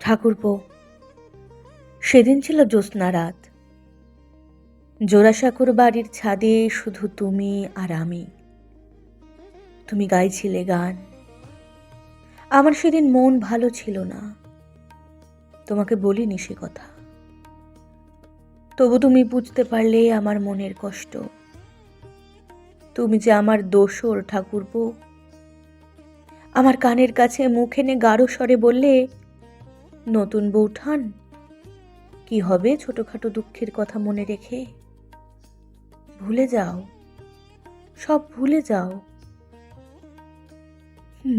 ঠাকুরপো, সেদিন ছিল জ্যোৎস্না রাত। জোড়াসাঁকোর বাড়ির ছাদে শুধু তুমি আর আমি। তুমি গাইছিলে গান। আমার সেদিন মন ভালো ছিল না, তোমাকে বলিনি সে কথা। তবু তুমি বুঝতে পারলে আমার মনের কষ্ট। তুমি যে আমার দোসর ঠাকুরপো। আমার কানের কাছে মুখ এনে গাঢ় স্বরে বললে, নতুন বৌঠান, কি হবে ছোটখাটো দুঃখের কথা মনে রেখে? ভুলে যাও, সব ভুলে যাও।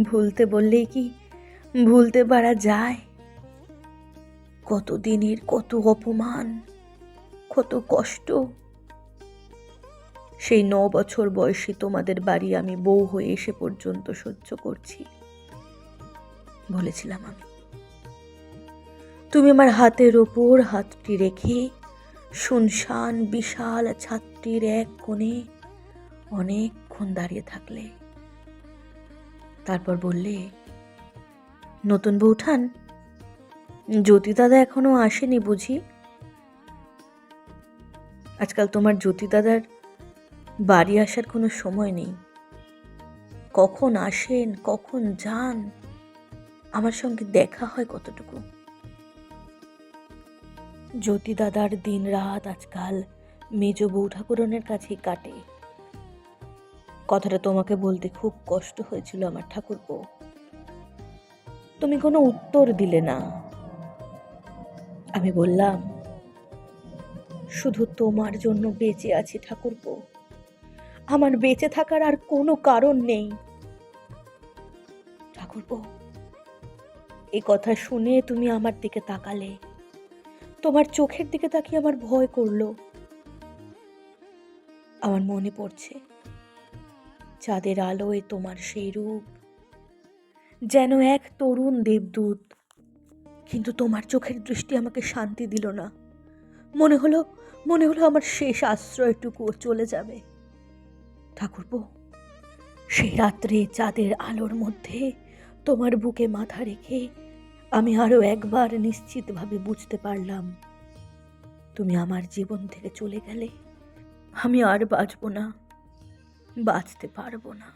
ভুলতে বললেই কি ভুলতে পারা যায়? কত দিনের কত অপমান, কত কষ্ট। সেই 9 বছর বয়সী তোমাদের বাড়ি আমি বউ হয়ে এসে পর্যন্ত সহ্য করছি। বলেছিলাম আমি। তুমি আমার হাতের ওপর হাতটি রেখে শুনশান বিশাল ছাদটির এক কোণে অনেকক্ষণ দাঁড়িয়ে থাকলে। তারপর বললে, নতুন বৌঠান, জ্যোতি দাদা এখনো আসেনি বুঝি? আজকাল তোমার জ্যোতি দাদার বাড়ি আসার কোনো সময় নেই। কখন আসেন কখন যান, আমার সঙ্গে দেখা হয় কতটুকু? জ্যোতি দাদার দিন রাত আজকাল মেজ বউ ঠাকুরনের কাছেই কাটে। কথাটা তোমাকে বলতে খুব কষ্ট হয়েছিল আমার ঠাকুরপো। তুমি কোনো উত্তর দিলে না। আমি বললাম, শুধু তোমার জন্য বেঁচে আছি ঠাকুরপো। আমার বেঁচে থাকার আর কোনো কারণ নেই। ঠাকুরপো, এই কথা শুনে তুমি আমার দিকে তাকালে। তোমার চোখের দিকে তাকিয়ে আমার ভয় করলো। আমার মনে পড়ছে চাঁদের আলোয় তোমার সেই রূপ, যেন এক তরুণ দেবদূত। কিন্তু তোমার চোখের দৃষ্টি আমাকে শান্তি দিল না। মনে হলো আমার শেষ আশ্রয়টুকুও চলে যাবে। ঠাকুরপো, সেই রাত্রে চাঁদের আলোর মধ্যে তোমার বুকে মাথা রেখে আমি আরো একবার নিশ্চিতভাবে বুঝতে পারলাম, তুমি আমার জীবন থেকে চলে গেলে আমি আর বাঁচব না, বাঁচতে পারবো না।